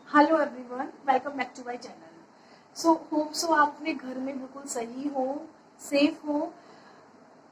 Hello everyone, welcome back to my channel. So hope so आप अपने घर में बिल्कुल सही हो, सेफ हो।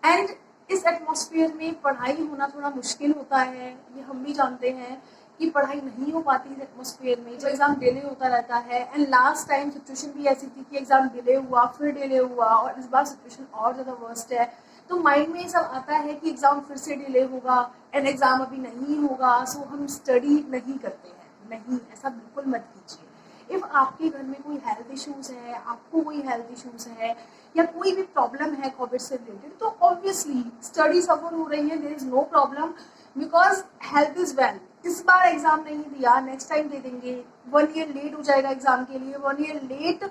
एंड इस एटमॉस्फेयर में पढ़ाई होना थोड़ा मुश्किल होता है, ये हम भी जानते हैं कि पढ़ाई नहीं हो पाती इस एटमॉस्फेयर में, जो एग्ज़ाम डिले होता रहता है। एंड लास्ट टाइम सिचुएशन भी ऐसी थी कि एग्ज़ाम डिले हुआ, फिर डिले हुआ, और इस बार सिचुएशन और ज़्यादा वर्स्ट है। तो माइंड में ये सब आता है कि एग्ज़ाम फिर से डिले होगा एंड एग्ज़ाम अभी नहीं होगा, सो हम स्टडी नहीं करते हैं। नहीं, ऐसा बिल्कुल मत कीजिए। इफ़ आपके घर में कोई हेल्थ इश्यूज़ है, आपको कोई हेल्थ इश्यूज़ है या कोई भी प्रॉब्लम है कोविड से रिलेटेड, तो ऑब्वियसली स्टडी सफर हो रही है, there is no problem, because health is well. इस बार एग्जाम नहीं दिया, नेक्स्ट टाइम दे देंगे। 1 ईयर लेट हो जाएगा एग्जाम के लिए, 1 ईयर लेट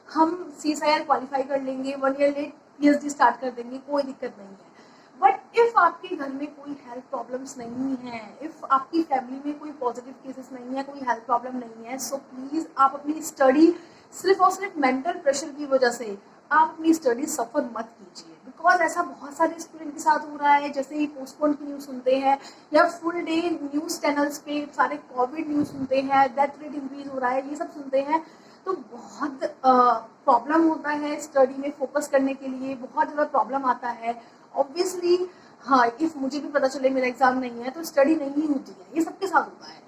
हम CSIR क्वालिफाई कर लेंगे, 1 ईयर लेट PhD स्टार्ट कर देंगे, कोई दिक्कत नहीं है। बट इफ आपके घर में कोई हेल्थ प्रॉब्लम्स नहीं है, इफ आपकी फैमिली में कोई पॉजिटिव केसेस नहीं है, कोई हेल्थ प्रॉब्लम नहीं है, सो प्लीज आप अपनी स्टडी सिर्फ और सिर्फ मेंटल प्रेशर की वजह से आप अपनी स्टडी सफर मत कीजिए। बिकॉज ऐसा बहुत सारे स्टूडेंट के साथ हो रहा है, जैसे ही पोस्टपोन की न्यूज़ सुनते हैं या फुल डे न्यूज़ चैनल्स पे सारे कोविड न्यूज़ सुनते हैं, डेथ रेट इंक्रीज हो रहा है, ये सब सुनते हैं, तो बहुत प्रॉब्लम होता है स्टडी में फोकस करने के लिए, बहुत ज़्यादा प्रॉब्लम आता है। ऑब्वियसली हाँ, इफ मुझे भी पता चले मेरा एग्जाम नहीं है तो स्टडी नहीं होती है, ये सबके साथ होता है।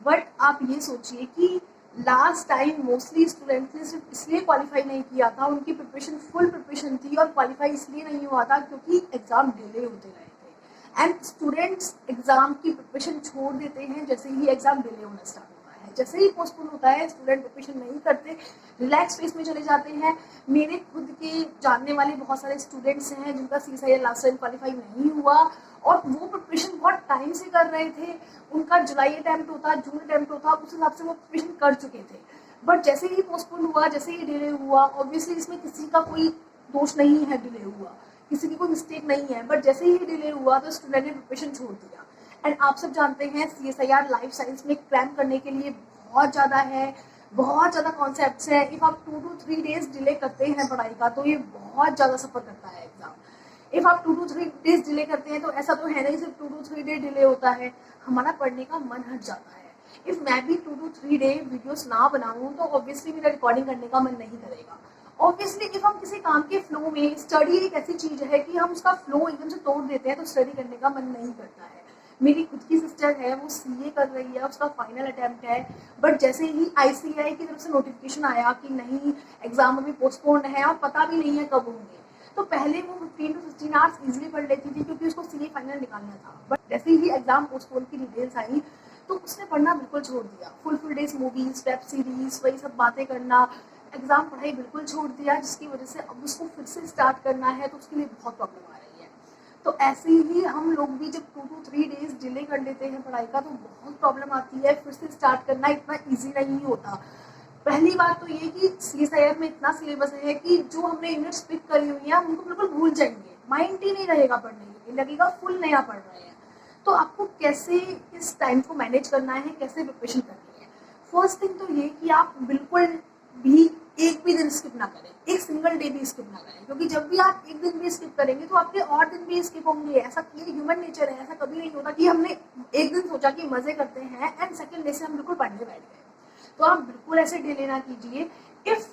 बट आप ये सोचिए कि लास्ट टाइम मोस्टली स्टूडेंट्स ने सिर्फ इसलिए क्वालिफाई नहीं किया था, उनकी प्रिपरेशन फुल प्रिपरेशन थी और क्वालिफाई इसलिए नहीं हुआ था क्योंकि एग्जाम डिले होते रहे थे। एंड स्टूडेंट्स एग्जाम की प्रिपरेशन छोड़ देते हैं जैसे ही एग्जाम डिले होना स्टार्ट होता है, जैसे ही पोस्टपोन होता है स्टूडेंट प्रिपरेशन नहीं करते, रिलैक्स फेस में चले जाते हैं। मेरे खुद के जानने वाले बहुत सारे स्टूडेंट्स हैं जिनका CSIR लास्ट टाइम क्वालिफाई नहीं हुआ और वो प्रिपरेशन बहुत टाइम से कर रहे थे। उनका जुलाई अटैम्प्ट होता, जून अटैम्प्ट होता, उस हिसाब से वो प्रिपरेशन कर चुके थे। बट जैसे ही पोस्टपोन हुआ, जैसे ही डिले हुआ, ऑब्वियसली इसमें किसी का कोई दोष नहीं है, डिले हुआ, किसी की कोई मिस्टेक नहीं है, बट जैसे ही डिले हुआ तो स्टूडेंट ने प्रिपरेशन छोड़ दिया। एंड आप सब जानते हैं CSIR लाइफ साइंस में क्रैम करने के लिए बहुत ज़्यादा है, बहुत ज़्यादा कॉन्सेप्ट्स हैं। इफ़ आप 2 to 3 डेज डिले करते हैं पढ़ाई का तो ये बहुत ज़्यादा सफ़र करता है एग्जाम। इफ़ आप 2 to 3 डेज डिले करते हैं तो ऐसा तो है नहीं सिर्फ 2 to 3 डे डिले होता है, हमारा पढ़ने का मन हट जाता है। इफ़ मैं भी 2 to 3 डे वीडियोस ना बनाऊँ तो ऑब्वियसली मेरा रिकॉर्डिंग करने का मन नहीं करेगा। ऑब्वियसली इफ़ हम किसी काम के फ्लो में, स्टडी एक ऐसी चीज़ है कि हम उसका फ्लो एकदम से तोड़ देते हैं तो स्टडी करने का मन नहीं करता है। मेरी खुद की सिस्टर है, वो CA कर रही है, उसका फाइनल अटैम्प्ट है, बट जैसे ही ICAI की तरफ से नोटिफिकेशन आया कि नहीं एग्जाम अभी पोस्टपोन्ड है और पता भी नहीं है कब होंगे, तो पहले वो 15 to 16 आवर्स इजीली पढ़ लेती थी क्योंकि उसको CA फाइनल निकालना था। बट जैसे ही एग्जाम पोस्टपोन की डिटेल्स आई तो उसने पढ़ना बिल्कुल छोड़ दिया। Full days movies, web series, वही सब बातें करना, एग्जाम पढ़ाई बिल्कुल छोड़ दिया, जिसकी वजह से अब उसको फिर से स्टार्ट करना है तो उसके लिए बहुत प्रॉब्लम आ रही है। तो ऐसे ही हम लोग भी जब 2 to 3 डेज डिले कर लेते हैं पढ़ाई का तो बहुत प्रॉब्लम आती है, फिर से स्टार्ट करना इतना ईजी नहीं होता। पहली बात तो ये कि CSIR में इतना सिलेबस है कि जो हमने यूनिट्स पिक करी हुई हैं उनको बिल्कुल भूल जाएंगे, माइंड ही नहीं रहेगा पढ़ने के लिए, लगेगा फुल नया पढ़ रहे हैं। तो आपको कैसे इस टाइम को मैनेज करना है, कैसे प्रिपरेशन करनी है। फर्स्ट थिंग तो ये कि आप बिल्कुल भी एक भी दिन स्किप ना करें, एक सिंगल डे भी स्किप ना करें, क्योंकि जब भी आप एक दिन भी स्किप करेंगे तो आपके और दिन भी स्किप होंगे। ऐसा ये ह्यूमन नेचर है, ऐसा कभी नहीं होता कि हमने एक दिन सोचा कि मजे करते हैं एंड सेकंड डे से हम बिल्कुल पढ़ने बैठ गए। तो आप बिल्कुल ऐसे डिले ना कीजिए। इफ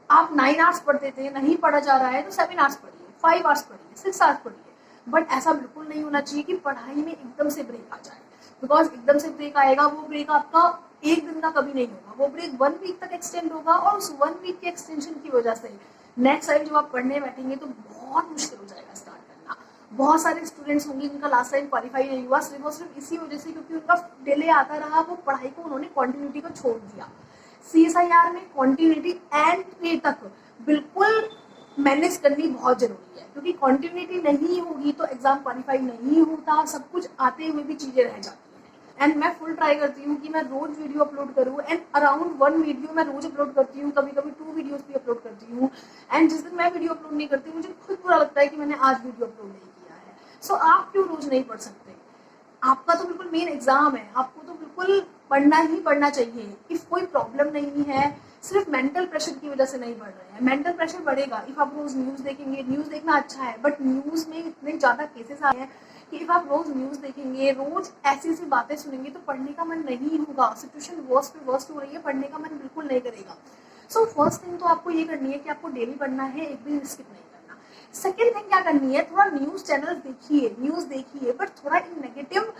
आप 9 आवर्स पढ़ते थे, नहीं पढ़ा जा रहा है तो 7 आवर्स पढ़िए, 5 आवर्स पढ़िए, 6 आवर्स पढ़िए। बट ऐसा बिल्कुल नहीं होना चाहिए कि पढ़ाई में एकदम से ब्रेक आ जाए, बिकॉज एकदम से ब्रेक आएगा, वो ब्रेक आपका एक दिन का कभी नहीं होगा, वो ब्रेक 1 वीक तक एक्सटेंड होगा और उस 1 वीक के एक्सटेंशन की वजह से नेक्स्ट टाइम जब आप पढ़ने बैठेंगे तो बहुत मुश्किल हो जाएगा स्टार्ट करना। बहुत सारे स्टूडेंट्स होंगे जिनका लास्ट टाइम क्वालिफाई नहीं हुआ सिर्फ और सिर्फ इसी वजह से क्योंकि उनका डिले आता रहा, वो पढ़ाई को उन्होंने कॉन्टिन्यूटी को छोड़ दिया। CSIR में कॉन्टिन्यूटी एंड पे तक बिल्कुल मैनेज करनी बहुत जरूरी है, क्योंकि कॉन्टिन्यूटी नहीं होगी तो एग्जाम क्वालिफाई नहीं होता, सब कुछ आते हुए भी चीजें रह जाती हैं। एंड मैं फुल ट्राई करती हूँ कि मैं रोज वीडियो अपलोड करूँ, एंड अराउंड 1 वीडियो मैं रोज अपलोड करती हूँ, कभी कभी 2 वीडियोस भी अपलोड करती हूँ। एंड जिस दिन मैं वीडियो अपलोड नहीं करती मुझे खुद बुरा लगता है कि मैंने आज वीडियो अपलोड नहीं किया है। सो आप क्यों रोज नहीं पढ़ सकते? आपका तो बिल्कुल मेन एग्जाम है, आपको तो बिल्कुल पढ़ना ही पढ़ना चाहिए। इफ कोई प्रॉब्लम नहीं है, सिर्फ मेंटल प्रेशर की वजह से नहीं बढ़ रहे हैं, मेंटल प्रेशर बढ़ेगा इफ आप रोज न्यूज देखेंगे। न्यूज देखना अच्छा है, बट न्यूज में इतने ज्यादा केसेस आए हैं कि इफ आप रोज न्यूज देखेंगे, रोज ऐसी ऐसी बातें सुनेंगे तो पढ़ने का मन नहीं होगा। सिचुएशन वर्स्ट पे वर्स्ट हो रही है, पढ़ने का मन बिल्कुल नहीं करेगा। सो फर्स्ट थिंग तो आपको ये करनी है कि आपको डेली पढ़ना है, एक भी स्किप नहीं करना। सेकेंड थिंग क्या करनी है, थोड़ा न्यूज चैनल देखिए, न्यूज देखिए, बट थोड़ा इन नेगेटिव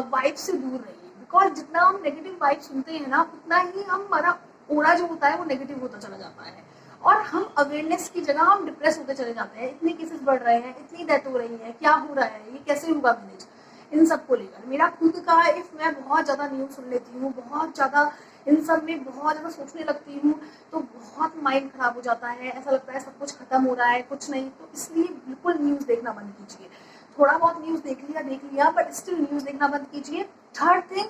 वाइब से दूर रहिए। बिकॉज जितना हम नेगेटिव वाइब सुनते हैं ना, उतना ही हमारा ओरा जो होता है वो नेगेटिव होता चला जाता है, और हम अवेयरनेस की जगह हम डिप्रेस होते चले जाते हैं। इतने केसेस बढ़ रहे हैं, इतनी डेथ हो रही है, क्या हो रहा है, ये कैसे होगा मैनेज, इन सब को लेकर मेरा खुद का इफ मैं बहुत ज़्यादा न्यूज़ सुन लेती हूँ, बहुत ज़्यादा इन सब में बहुत ज़्यादा सोचने लगती हूँ, तो बहुत माइंड खराब हो जाता है। ऐसा लगता है सब कुछ खत्म हो रहा है, कुछ नहीं। तो इसलिए बिल्कुल न्यूज़ देखना बंद कीजिए। थोड़ा बहुत न्यूज़ देख लिया, बट स्टिल न्यूज़ देखना बंद कीजिए। थर्ड थिंग,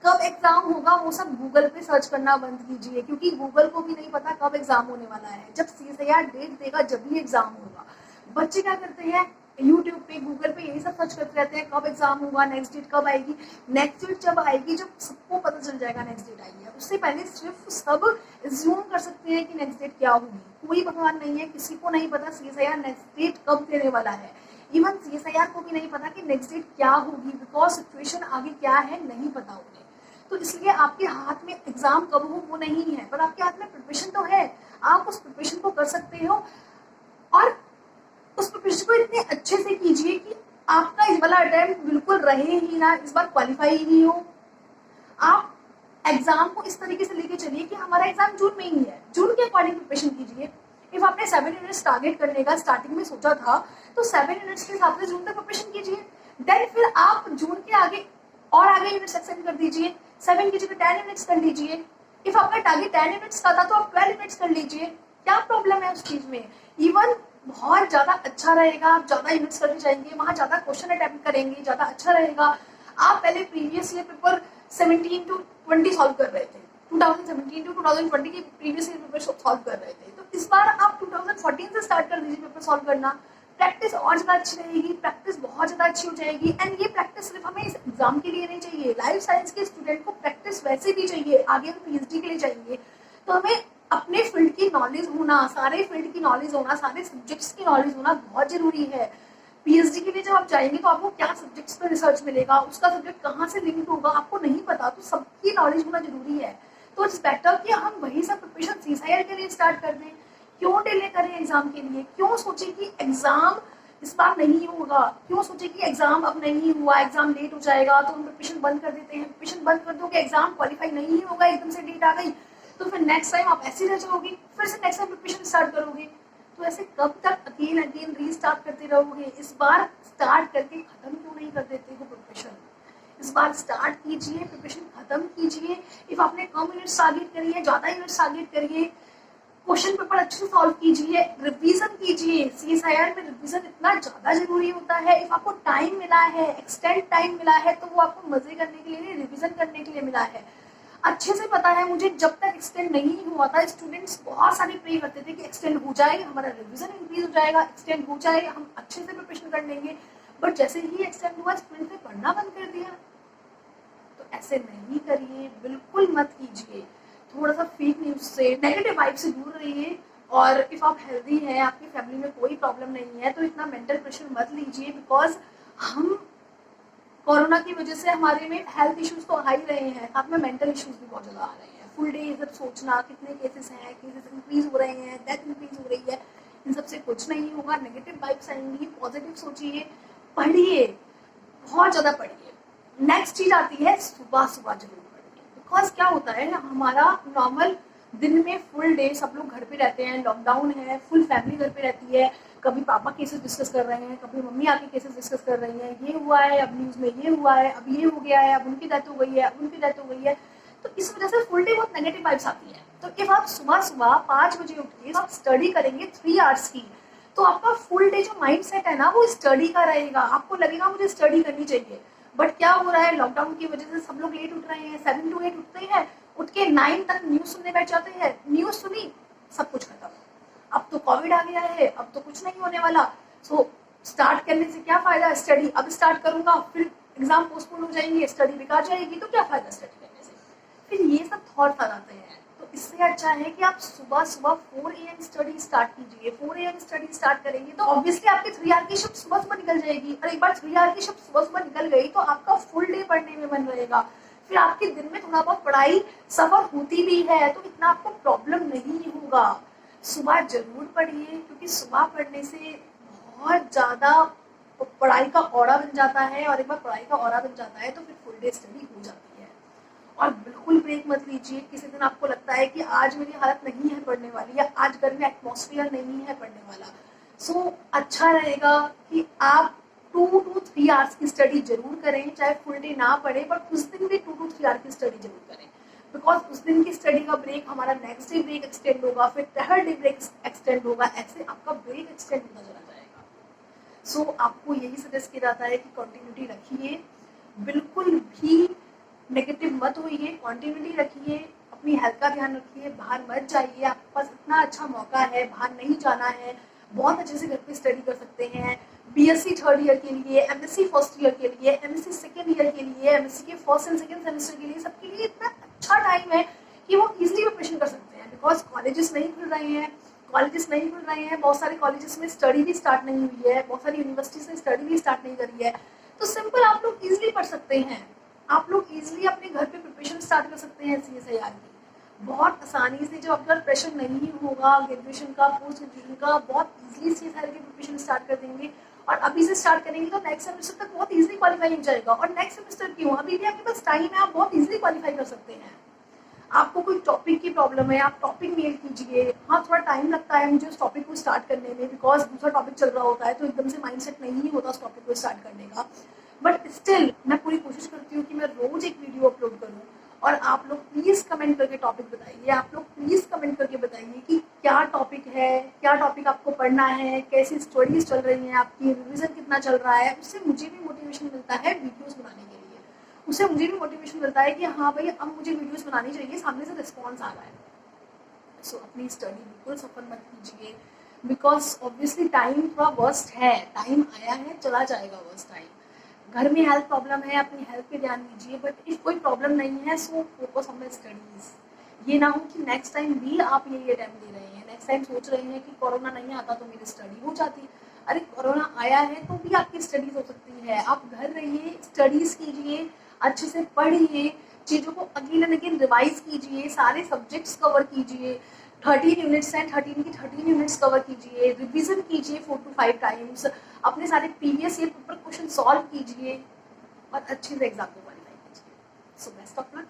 कब एग्जाम होगा वो सब गूगल पे सर्च करना बंद कीजिए, क्योंकि गूगल को भी नहीं पता कब एग्जाम होने वाला है। जब CSIR डेट देगा जब भी एग्जाम होगा। बच्चे क्या करते हैं, यूट्यूब पे, गूगल पे यही सब सर्च करते रहते हैं, कब एग्जाम होगा, नेक्स्ट डेट कब आएगी। नेक्स्ट डेट जब आएगी, जब सबको पता चल जाएगा नेक्स्ट डेट आई है, उससे पहले सिर्फ सब एज्यूम कर सकते हैं कि नेक्स्ट डेट क्या होगी। कोई भगवान नहीं है, किसी को नहीं पता CSIR नेक्स्ट डेट कब देने वाला है। इवन CSIR को भी नहीं पता कि नेक्स्ट डेट क्या होगी, बिकॉज सिचुएशन आगे क्या है नहीं पता उन्हें। तो इसलिए आपके हाथ में एग्जाम कब हो वो नहीं है, पर आपके हाथ में प्रिपरेशन तो है। आप उस प्रिपरेशन को कर सकते हो, और उस प्रिपरेशन को इतने अच्छे से कीजिए कि आपका इस वाला अटेम्प्ट बिल्कुल रहे ही ना, इस बार क्वालिफाई ही हो। आप एग्जाम को इस तरीके से लेके चलिए कि हमारा एग्जाम जून में ही है, जून के अकॉर्डिंग प्रिपरेशन कीजिए। इफ आपने 7 यूनिट्स टारगेट करने का स्टार्टिंग में सोचा था, तो 7 यूनिट्स के हिसाब से जून तक प्रिपरेशन कीजिए। देन फिर आप जून के आगे और आगे यूनिट्स एक्सटेंड कर दीजिए, 7 की जगह 10 यूनिट्स कर लीजिए। इफ आपका टारगेट 10 यूनिट्स का था तो आप 12 यूनिट्स कर लीजिए। क्या प्रॉब्लम है उस चीज में? इवन बहुत ज्यादा अच्छा रहेगा, आप ज्यादा यूनिट्स करके जाएंगे, वहां ज्यादा क्वेश्चन अटेम्प्ट करेंगे, ज्यादा अच्छा रहेगा। आप पहले previous year paper 17 to 20 solve कर रहे थे, 2017 to 2020 के प्रीवियस ईयर पेपर सॉल्व कर रहे थे, तो इस बार आप 2014 से स्टार्ट कर दीजिए पेपर सॉल्व करना। प्रैक्टिस और ज्यादा अच्छी रहेगी, प्रैक्टिस बहुत ज्यादा अच्छी हो जाएगी। एंड ये प्रैक्टिस सिर्फ हमें इस एग्जाम के लिए नहीं चाहिए, लाइफ साइंस के स्टूडेंट को प्रैक्टिस वैसे भी चाहिए, आगे हम PhD के लिए चाहिए। तो हमें अपने फील्ड की नॉलेज होना, सारे फील्ड की नॉलेज होना, सारे सब्जेक्ट्स की नॉलेज होना बहुत जरूरी है। PhD के लिए जब आप जाएंगे तो आपको क्या सब्जेक्ट्स पर रिसर्च मिलेगा, उसका सब्जेक्ट कहाँ से लिंक होगा आपको नहीं पता, तो सबकी नॉलेज होना जरूरी है। तो इट्स बेटर कि हम वही सब प्रिपरेशन CSIR के लिए स्टार्ट कर दें। क्यों डिले करें एग्जाम के लिए? क्यों सोचे कि एग्जाम इस बार नहीं होगा, क्यों सोचे कि एग्जाम अब नहीं हुआ, एग्जाम लेट हो जाएगा तो हम प्रिपरेशन बंद कर देते हैं। प्रिपरेशन बंद कर दोगे, एग्जाम क्वालिफाई नहीं होगा, एकदम से डेट आ गई तो फिर नेक्स्ट टाइम आप ऐसे रह जाओगे, फिर से नेक्स्ट टाइम प्रिपरेशन स्टार्ट करोगे। तो ऐसे कब तक अगेन अगेन रीस्टार्ट करते रहोगे? इस बार स्टार्ट करके खत्म क्यों नहीं कर देते हो प्रिपरेशन? इस बार स्टार्ट कीजिए, प्रिपरेशन खत्म कीजिए। इफ आपने कम यूनिट्स टारगेट करी है, ज्यादा यूनिट्स टारगेट करिए, क्वेश्चन पेपर अच्छे से सॉल्व कीजिए, रिवीजन कीजिए। CSIR में रिवीजन इतना ज्यादा जरूरी होता है। इफ आपको टाइम मिला है, एक्सटेंड टाइम मिला है, तो वो आपको मजे करने के लिए नहीं, रिवीजन करने के लिए मिला है। अच्छे से पता है मुझे, जब तक एक्सटेंड नहीं हुआ था स्टूडेंट्स बहुत सारे प्रे करते थे कि एक्सटेंड हो जाएगा, हमारा रिवीजन इंक्रीज हो जाएगा, एक्सटेंड हो जाएगा, हम अच्छे से प्रिपरेशन कर लेंगे। बट जैसे ही एक्सटेंड हुआ स्टूडेंट ने पढ़ना बंद कर दिया। तो ऐसे नहीं करिए, बिल्कुल मत कीजिए। थोड़ा सा फेक न्यूज से, नेगेटिव वाइब से दूर रहिए। और इफ आप हेल्दी हैं, आपकी फैमिली में कोई प्रॉब्लम नहीं है, तो इतना मेंटल प्रेशर मत लीजिए। बिकॉज हम कोरोना की वजह से हमारे में हेल्थ इश्यूज तो आ ही रहे हैं, साथ में मेंटल इश्यूज भी बहुत ज्यादा आ रहे हैं। फुल डे ये सब सोचना, कितने केसेस हैं, केसेस इंक्रीज हो रहे हैं, डेथ इंक्रीज हो रही है, इन सबसे कुछ नहीं होगा। नेगेटिव वाइब्स आएंगी, पॉजिटिव सोचिए, पढ़िए, बहुत ज्यादा पढ़िए। नेक्स्ट चीज आती है सुबह सुबह जरूर पढ़िए। बिकॉज क्या होता है, हमारा नॉर्मल दिन में फुल डे सब लोग घर पे रहते हैं, लॉकडाउन है, फुल फैमिली घर पे रहती है। कभी पापा केसेस डिस्कस कर रहे हैं, कभी मम्मी आके केसेस डिस्कस कर रही हैं, ये हुआ है, अब न्यूज में ये हुआ है, अब ये हो गया है, अब उनकी डेथ हो गई है, अब उनकी डेथ हो गई है। तो इस वजह से फुल डे बहुत नेगेटिव वाइब्स आती है। तो इफ आप सुबह सुबह 5 बजे उठ के आप स्टडी करेंगे 3 आवर्स की, तो आपका फुल डे जो माइंड सेट है ना, वो स्टडी का रहेगा। आपको लगेगा मुझे स्टडी करनी चाहिए। बट क्या हो रहा है, लॉकडाउन की वजह से सब लोग लेट उठ रहे हैं, 7 to 8 उठते हैं, उठ के 9 तक न्यूज सुनने बैठ जाते हैं। न्यूज सुनी, सब कुछ खत्म, अब तो कोविड आ गया है, अब तो कुछ नहीं होने वाला। सो स्टार्ट करने से क्या फायदा? स्टडी अब स्टार्ट करूंगा, फिर एग्जाम पोस्टपोन हो जाएंगे, स्टडी बेकार जाएगी, तो क्या फायदा स्टडी करने से? फिर ये सब थॉट्स आ जाते हैं। तो इससे अच्छा है कि आप सुबह सुबह 4 AM स्टडी स्टार्ट कीजिए। 4 AM स्टडी स्टार्ट करेंगे तो ऑब्वियसली आपकी 3 आवर की शिफ्ट सुबह सुबह निकल जाएगी, और एक बार 3 आवर की शिफ्ट सुबह सुबह निकल गई तो आपका फुल डे पढ़ने में मन रहेगा। फिर आपके दिन में थोड़ा बहुत पढ़ाई सफर होती भी है तो इतना आपको प्रॉब्लम नहीं होगा। सुबह जरूर पढ़िए, क्योंकि सुबह पढ़ने से बहुत ज़्यादा पढ़ाई का ऑरा बन जाता है, और एक बार पढ़ाई का ऑरा बन जाता है तो फिर फुल डे स्टडी हो जाती है। और बिल्कुल ब्रेक मत लीजिए। किसी दिन आपको लगता है कि आज मेरी हालत नहीं है पढ़ने वाली, या आज घर में एटमॉस्फेयर नहीं है पढ़ने वाला, सो अच्छा रहेगा कि आप 2 to 3 आवर्स की स्टडी जरूर करें। चाहे फुल डे ना पढ़े, बट उस दिन भी 2 to 3 आवर की स्टडी जरूर करें, बिकॉज उस दिन की स्टडी का ब्रेक हमारा नेक्स्ट डे ब्रेक एक्सटेंड होगा, फिर थर्ड डे ब्रेक एक्सटेंड होगा, ऐसे आपका ब्रेक एक्सटेंड होता चला जाएगा। सो आपको यही सजेस्ट किया जाता है कि कंटिन्यूटी रखिए, बिल्कुल भी नेगेटिव मत होइए, कंटिन्यूटी रखिए, अपनी हेल्थ का ध्यान रखिए, बाहर मत जाइए। आपके पास इतना अच्छा मौका है, बाहर नहीं जाना है, बहुत अच्छे से घर पे स्टडी कर सकते हैं। BSc थर्ड ईयर के लिए, MSc फर्स्ट ईयर के लिए, MSc सेकेंड ईयर के लिए, MSc के फर्स्ट एंड सेकेंड सेमेस्टर के लिए, सबके लिए इतना अच्छा टाइम है कि वो इजिली प्रिपरेशन कर सकते हैं। बिकॉज कॉलेजेस नहीं खुल रहे हैं, बहुत सारे कॉलेजेस में स्टडी भी स्टार्ट नहीं हुई है, बहुत सारी यूनिवर्सिटीज में स्टडी भी स्टार्ट नहीं करी है, तो सिंपल आप लोग इजिली पढ़ सकते हैं। आप लोग इजिली अपने घर पे प्रिपरेशन स्टार्ट कर सकते हैं CSIR की, बहुत आसानी से। जब आपका प्रेशर नहीं होगा ग्रेजुएशन का, पोस्ट ग्रेजुएशन का, बहुत इजीली CSIR की प्रिपरेशन स्टार्ट कर देंगे, और अभी से स्टार्ट करेंगे तो नेक्स्ट सेमेस्टर तक बहुत इजीली क्वालिफाई हो जाएगा। और नेक्स्ट सेमेस्टर क्यों, अभी भी आपके पास टाइम है, आप बहुत इजीली क्वालिफाई कर सकते हैं। आपको कोई टॉपिक की प्रॉब्लम है, आप टॉपिक मेल कीजिए। हाँ, थोड़ा टाइम लगता है मुझे उस टॉपिक को स्टार्ट करने में, बिकॉज दूसरा टॉपिक चल रहा होता है, तो एकदम से माइंडसेट नहीं होता उस टॉपिक को स्टार्ट करने का, बट स्टिल मैं पूरी कोशिश करती हूँ कि मैं रोज एक वीडियो अपलोड करूँ। और आप लोग प्लीज कमेंट करके टॉपिक बताइए, आप लोग प्लीज कमेंट करके बताइए कि क्या टॉपिक है, क्या टॉपिक आपको पढ़ना है, कैसी स्टडीज चल रही हैं आपकी, रिवीजन कितना चल रहा है। उससे मुझे भी मोटिवेशन मिलता है वीडियोस बनाने के लिए, उससे मुझे भी मोटिवेशन मिलता है कि हाँ भाई अब मुझे वीडियोस बनानी चाहिए, सामने से रिस्पॉन्स आ रहा है। सो अपनी स्टडी बिल्कुल सफल मत कीजिए, बिकॉज ऑब्वियसली टाइम थोड़ा वर्स्ट है, टाइम आया है चला जाएगा वर्स्ट टाइम। घर में हेल्थ प्रॉब्लम है, अपनी हेल्थ पे ध्यान दीजिए, बट इफ कोई प्रॉब्लम नहीं है so focus on the studies. ये ना हो कि नेक्स्ट टाइम भी आप यही अटेम्प्ट दे रहे हैं, नेक्स्ट टाइम सोच रहे हैं कि कोरोना नहीं आता तो मेरी स्टडी हो जाती। अरे कोरोना आया है तो भी आपकी स्टडीज हो सकती है। आप घर रहिए, स्टडीज कीजिए, अच्छे से पढ़िए, चीज़ों को अगेन एंड अगेन रिवाइज कीजिए, सारे सब्जेक्ट्स कवर कीजिए। 13 यूनिट्स हैं, 13 की 13 यूनिट्स कवर कीजिए, रिवीजन कीजिए 4 to 5 टाइम्स, अपने सारे previous year paper question solve कीजिए और अच्छे से एग्जाम को क्वालिफाई कीजिए। So best of luck.